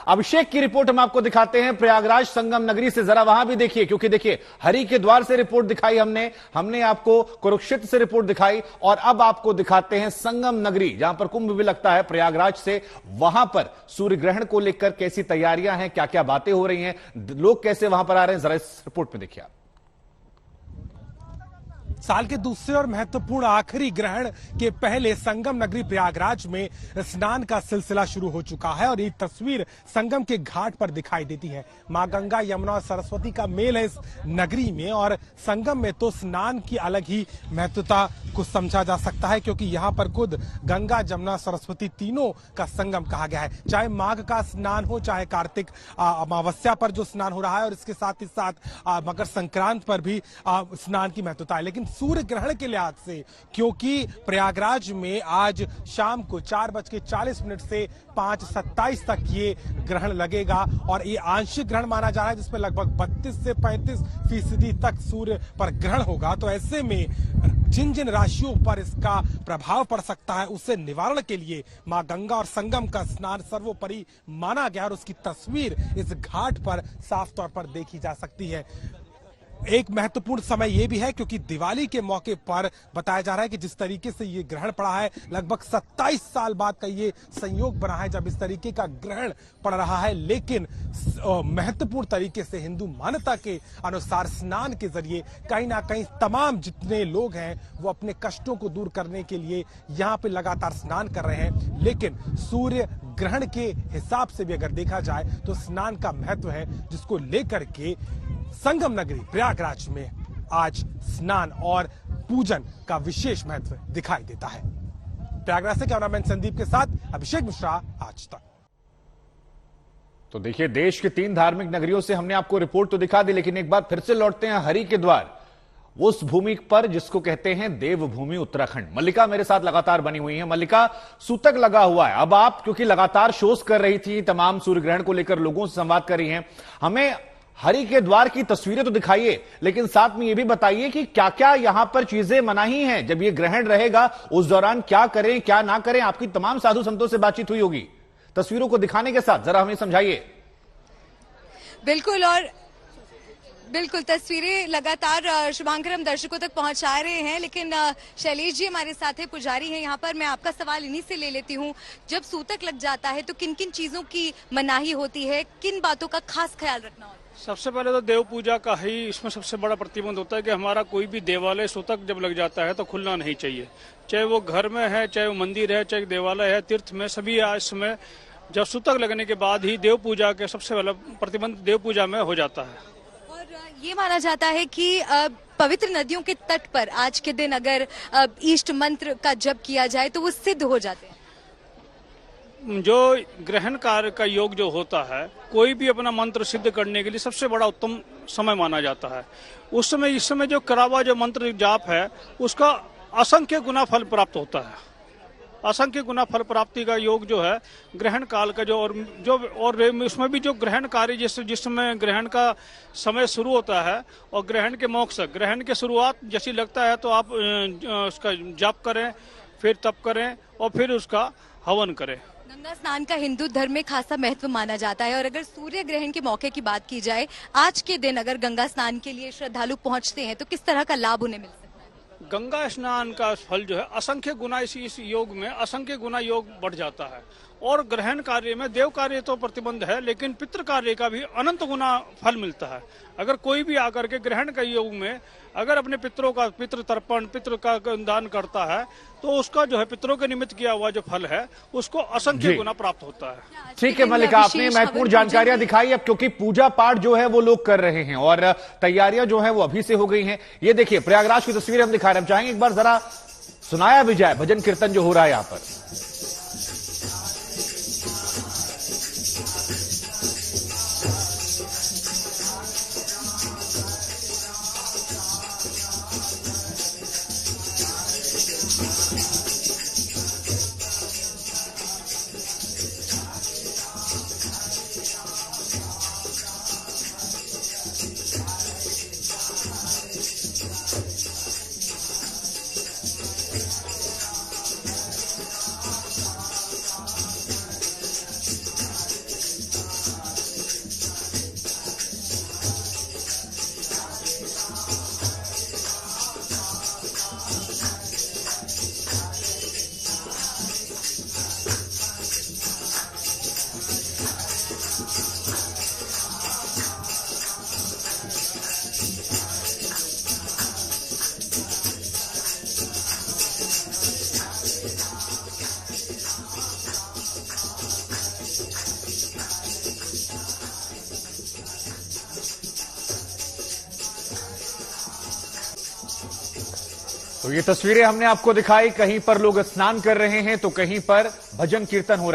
अभिषेक की रिपोर्ट हम आपको दिखाते हैं प्रयागराज संगम नगरी से। जरा वहां भी देखिए, क्योंकि देखिए हरि के द्वार से रिपोर्ट दिखाई हमने आपको कुरुक्षेत्र से रिपोर्ट दिखाई, और अब आपको दिखाते हैं संगम नगरी जहां पर कुंभ भी लगता है प्रयागराज से। वहां पर सूर्य ग्रहण को लेकर कैसी तैयारियां हैं, क्या क्या बातें हो रही हैं, लोग कैसे वहां पर आ रहे हैं, जरा इस रिपोर्ट में देखिए आप। साल के दूसरे और महत्वपूर्ण आखिरी ग्रहण के पहले संगम नगरी प्रयागराज में स्नान का सिलसिला शुरू हो चुका है और ये तस्वीर संगम के घाट पर दिखाई देती है। मां गंगा, यमुना और सरस्वती का मेल है इस नगरी में, और संगम में तो स्नान की अलग ही महत्वता को समझा जा सकता है, क्योंकि यहाँ पर खुद गंगा, जमुना, सरस्वती तीनों का संगम कहा गया है। चाहे माघ का स्नान हो, चाहे कार्तिक अमावस्या पर जो स्नान हो रहा है, और इसके साथ ही साथ मकर संक्रांत पर भी स्नान की महत्वता है। लेकिन सूर्य ग्रहण के लिहाज से, क्योंकि प्रयागराज में आज शाम को 4:40 से 5:27 तक ये ग्रहण लगेगा, और ये आंशिक ग्रहण माना जा रहा है, जिसमें लगभग 32 से 35% तक सूर्य पर ग्रहण होगा। तो ऐसे में जिन जिन राशियों पर इसका प्रभाव पड़ सकता है, उससे निवारण के लिए मां गंगा और संगम का स्नान सर्वोपरि माना गया, और उसकी तस्वीर इस घाट पर साफ तौर पर देखी जा सकती है। एक महत्वपूर्ण समय यह भी है क्योंकि दिवाली के मौके पर बताया जा रहा है कि जिस तरीके से ये ग्रहण पड़ा है, लगभग 27 साल बाद का ये संयोग बना है जब इस तरीके का ग्रहण पड़ रहा है। लेकिन महत्वपूर्ण तरीके से हिंदू मान्यता के अनुसार स्नान के जरिए कहीं ना कहीं तमाम जितने लोग हैं वो अपने कष्टों को दूर करने के लिए यहाँ पे लगातार स्नान कर रहे हैं। लेकिन सूर्य ग्रहण के हिसाब से भी अगर देखा जाए तो स्नान का महत्व है, जिसको लेकर के संगम नगरी प्रयागराज में आज स्नान और पूजन का विशेष महत्व दिखाई देता है। प्रयागराज से कैमरामैन संदीप के साथ अभिषेक मिश्रा, आज तक। तो देखिए, देश के 3 धार्मिक नगरियों से हमने आपको रिपोर्ट तो दिखा दी, लेकिन एक बार फिर से लौटते हैं हरि के द्वार, उस भूमि पर जिसको कहते हैं देवभूमि उत्तराखंड। मल्लिका मेरे साथ लगातार बनी हुई है। मल्लिका, सूतक लगा हुआ है। अब आप क्योंकि लगातार शोज कर रही थी, तमाम सूर्य ग्रहण को लेकर लोगों से संवाद कर रही हैं, हमें हरि के द्वार की तस्वीरें तो दिखाइए, लेकिन साथ में यह भी बताइए कि क्या क्या यहां पर चीजें मनाही हैं। जब यह ग्रहण रहेगा उस दौरान क्या करें क्या ना करें। आपकी तमाम साधु संतों से बातचीत हुई होगी, तस्वीरों को दिखाने के साथ जरा हमें समझाइए। बिल्कुल, और बिल्कुल तस्वीरें लगातार शुभांकर हम दर्शकों तक पहुंचा रहे हैं, लेकिन शैलेश जी हमारे साथ है, पुजारी हैं यहाँ पर। मैं आपका सवाल इन्हीं से ले लेती हूँ, जब सूतक लग जाता है तो किन किन चीजों की मनाही होती है, किन बातों का खास ख्याल रखना होता है? सबसे पहले तो देव पूजा का ही इसमें सबसे बड़ा प्रतिबंध होता है कि हमारा कोई भी देवालय सूतक जब लग जाता है तो खुलना नहीं चाहिए। चाहे वो घर में है, चाहे वो मंदिर है, चाहे देवालय है, तीर्थ में, सभी इसमें जब सूतक लगने के बाद ही देव पूजा के सबसे पहला प्रतिबंध देव पूजा में हो जाता है। और ये माना जाता है कि पवित्र नदियों के तट पर आज के दिन अगर ईष्ट मंत्र का जप किया जाए तो वो सिद्ध हो जाते हैं। जो ग्रहण कार्य का योग जो होता है, कोई भी अपना मंत्र सिद्ध करने के लिए सबसे बड़ा उत्तम समय माना जाता है। उस समय, इस समय जो करा हुआ जो मंत्र जाप है, उसका असंख्य गुना फल प्राप्त होता है। असंख्य गुना फल प्राप्ति का योग जो है ग्रहण काल का और उसमें भी जो ग्रहण कार्य जिस समय ग्रहण का समय शुरू होता है और ग्रहण के मोक्ष, ग्रहण के शुरुआत जैसी लगता है तो आप उसका जाप करें, फिर तप करें और फिर उसका हवन करें। गंगा स्नान का हिंदू धर्म में खासा महत्व माना जाता है, और अगर सूर्य ग्रहण के मौके की बात की जाए, आज के दिन अगर गंगा स्नान के लिए श्रद्धालु पहुंचते हैं तो किस तरह का लाभ उन्हें मिल सकता है? गंगा स्नान का फल जो है असंख्य गुना इस योग में असंख्य गुना योग बढ़ जाता है। और ग्रहण कार्य में देव कार्य तो प्रतिबंध है, लेकिन पितृ कार्य का भी अनंत गुना फल मिलता है। अगर कोई भी आकर के ग्रहण का योग में अगर अपने पितरों का पितृ तर्पण, पितृ का दान करता है तो उसका जो है पितरों के निमित्त किया हुआ जो फल है उसको असंख्य गुना प्राप्त होता है। ठीक है मल्लिका, आपने महत्वपूर्ण जानकारियां दिखाई। अब क्योंकि पूजा पाठ जो है वो लोग कर रहे हैं और तैयारियां जो है वो अभी से हो गई हैं। ये देखिए प्रयागराज की तस्वीरें हम दिखा रहे हैं। हम चाहेंगे एक बार जरा सुनाया भी जाए भजन कीर्तन जो हो रहा है यहां पर। तो ये तस्वीरें हमने आपको दिखाई, कहीं पर लोग स्नान कर रहे हैं तो कहीं पर भजन कीर्तन हो रहा है।